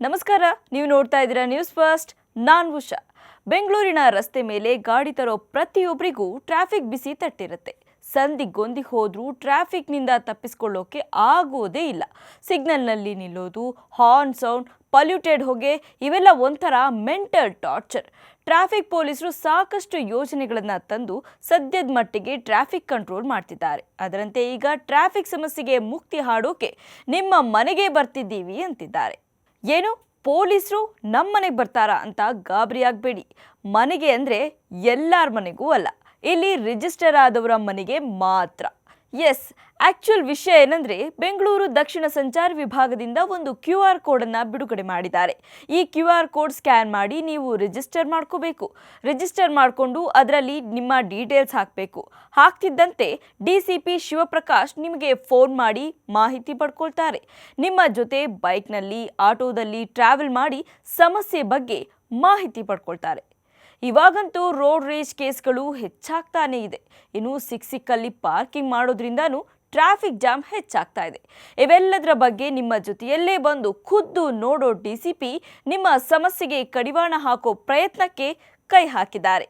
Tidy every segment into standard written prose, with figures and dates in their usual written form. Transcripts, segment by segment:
ನಮಸ್ಕಾರ, ನೀವು ನೋಡ್ತಾ ಇದ್ದೀರಾ ನ್ಯೂಸ್ ಫಸ್ಟ್. ನಾನು ಉಷಾ. ಬೆಂಗಳೂರಿನ ರಸ್ತೆ ಮೇಲೆ ಗಾಡಿ ತರೋ ಪ್ರತಿಯೊಬ್ಬರಿಗೂ ಟ್ರಾಫಿಕ್ ಬಿಸಿ ತಟ್ಟಿರುತ್ತೆ. ಸಂದಿಗೊಂದಿ ಹೋದ್ರೂ ಟ್ರಾಫಿಕ್ನಿಂದ ತಪ್ಪಿಸಿಕೊಳ್ಳೋಕೆ ಆಗೋದೇ ಇಲ್ಲ. ಸಿಗ್ನಲ್ನಲ್ಲಿ ನಿಲ್ಲೋದು, ಹಾರ್ನ್ ಸೌಂಡ್, ಪೊಲ್ಯೂಟೆಡ್ ಹೊಗೆ ಇವೆಲ್ಲ ಒಂಥರ ಮೆಂಟಲ್ ಟಾರ್ಚರ್. ಟ್ರಾಫಿಕ್ ಪೊಲೀಸರು ಸಾಕಷ್ಟು ಯೋಜನೆಗಳನ್ನು ತಂದು ಸದ್ಯದ ಮಟ್ಟಿಗೆ ಟ್ರಾಫಿಕ್ ಕಂಟ್ರೋಲ್ ಮಾಡ್ತಿದ್ದಾರೆ. ಅದರಂತೆ ಈಗ ಟ್ರಾಫಿಕ್ ಸಮಸ್ಯೆಗೆ ಮುಕ್ತಿ ಹಾಡೋಕೆ ನಿಮ್ಮ ಮನೆಗೆ ಬರ್ತಿದ್ದೀವಿ ಅಂತಿದ್ದಾರೆ. ಏನು, ಪೊಲೀಸರು ನಮ್ಮನೆಗೆ ಬರ್ತಾರಾ ಅಂತ ಗಾಬರಿ ಆಗಬೇಡಿ. ಮನೆಗೆ ಅಂದರೆ ಎಲ್ಲರ ಮನೆಗೂ ಅಲ್ಲ, ಇಲ್ಲಿ ರಿಜಿಸ್ಟರ್ ಆದವರ ಮನೆಗೆ ಮಾತ್ರ. ಎಸ್, ಆಕ್ಚುಯಲ್ ವಿಷಯ ಏನಂದ್ರೆ, ಬೆಂಗಳೂರು ದಕ್ಷಿಣ ಸಂಚಾರ ವಿಭಾಗದಿಂದ ಒಂದು QR ಕೋಡನ್ನು ಬಿಡುಗಡೆ ಮಾಡಿದ್ದಾರೆ. ಈ QR ಕೋಡ್ ಸ್ಕ್ಯಾನ್ ಮಾಡಿ ನೀವು ರಿಜಿಸ್ಟರ್ ಮಾಡ್ಕೋಬೇಕು. ರಿಜಿಸ್ಟರ್ ಮಾಡಿಕೊಂಡು ಅದರಲ್ಲಿ ನಿಮ್ಮ ಡೀಟೇಲ್ಸ್ ಹಾಕಬೇಕು. ಹಾಕ್ತಿದ್ದಂತೆ DCP ಶಿವಪ್ರಕಾಶ್ ನಿಮಗೆ ಫೋನ್ ಮಾಡಿ ಮಾಹಿತಿ ಪಡ್ಕೊಳ್ತಾರೆ. ನಿಮ್ಮ ಜೊತೆ ಬೈಕ್ನಲ್ಲಿ, ಆಟೋದಲ್ಲಿ ಟ್ರಾವೆಲ್ ಮಾಡಿ ಸಮಸ್ಯೆ ಬಗ್ಗೆ ಮಾಹಿತಿ ಪಡ್ಕೊಳ್ತಾರೆ. ಇವಾಗಂತೂ ರೋಡ್ ರೇಜ್ ಕೇಸ್ಗಳು ಹೆಚ್ಚಾಗ್ತಾನೇ ಇದೆ. ಇನ್ನು ಸಿಕ್ಕಲ್ಲಿ ಪಾರ್ಕಿಂಗ್ ಮಾಡೋದ್ರಿಂದನೂ ಟ್ರಾಫಿಕ್ ಜಾಮ್ ಹೆಚ್ಚಾಗ್ತಾ ಇದೆ. ಇವೆಲ್ಲದರ ಬಗ್ಗೆ ನಿಮ್ಮ ಜೊತೆಯಲ್ಲೇ ಬಂದು ಖುದ್ದು ನೋಡೋ DCP ನಿಮ್ಮ ಸಮಸ್ಯೆಗೆ ಕಡಿವಾಣ ಹಾಕೋ ಪ್ರಯತ್ನಕ್ಕೆ ಕೈ ಹಾಕಿದ್ದಾರೆ.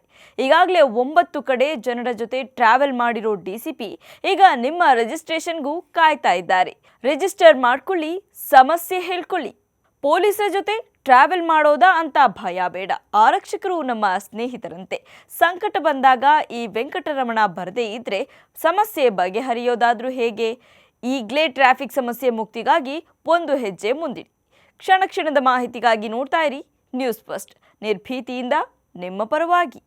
ಈಗಾಗಲೇ 9 ಕಡೆ ಜನರ ಜೊತೆ ಟ್ರಾವೆಲ್ ಮಾಡಿರೋ DCP ಈಗ ನಿಮ್ಮ ರಿಜಿಸ್ಟ್ರೇಷನ್ಗೂ ಕಾಯ್ತಾ ಇದ್ದಾರೆ. ರಿಜಿಸ್ಟರ್ ಮಾಡ್ಕೊಳ್ಳಿ, ಸಮಸ್ಯೆ ಹೇಳ್ಕೊಳ್ಳಿ. ಪೊಲೀಸರ ಜೊತೆ ಟ್ರಾವೆಲ್ ಮಾಡೋದಾ ಅಂತ ಭಯ ಬೇಡ. ಆರಕ್ಷಕರು ನಮ್ಮ ಸ್ನೇಹಿತರಂತೆ. ಸಂಕಟ ಬಂದಾಗ ಈ ವೆಂಕಟರಮಣ ಬರದೇ ಇದ್ರೆ ಸಮಸ್ಯೆ ಬಗೆಹರಿಯೋದಾದ್ರೂ ಹೇಗೆ? ಈಗಲೇ ಟ್ರಾಫಿಕ್ ಸಮಸ್ಯೆ ಮುಕ್ತಿಗಾಗಿ ಒಂದು ಹೆಜ್ಜೆ ಮುಂದಿಡಿ. ಕ್ಷಣ ಕ್ಷಣದ ಮಾಹಿತಿಗಾಗಿ ನೋಡ್ತಾ ಇರಿ ನ್ಯೂಸ್ ಫಸ್ಟ್, ನಿರ್ಭೀತಿಯಿಂದ ನಿಮ್ಮ ಪರವಾಗಿ.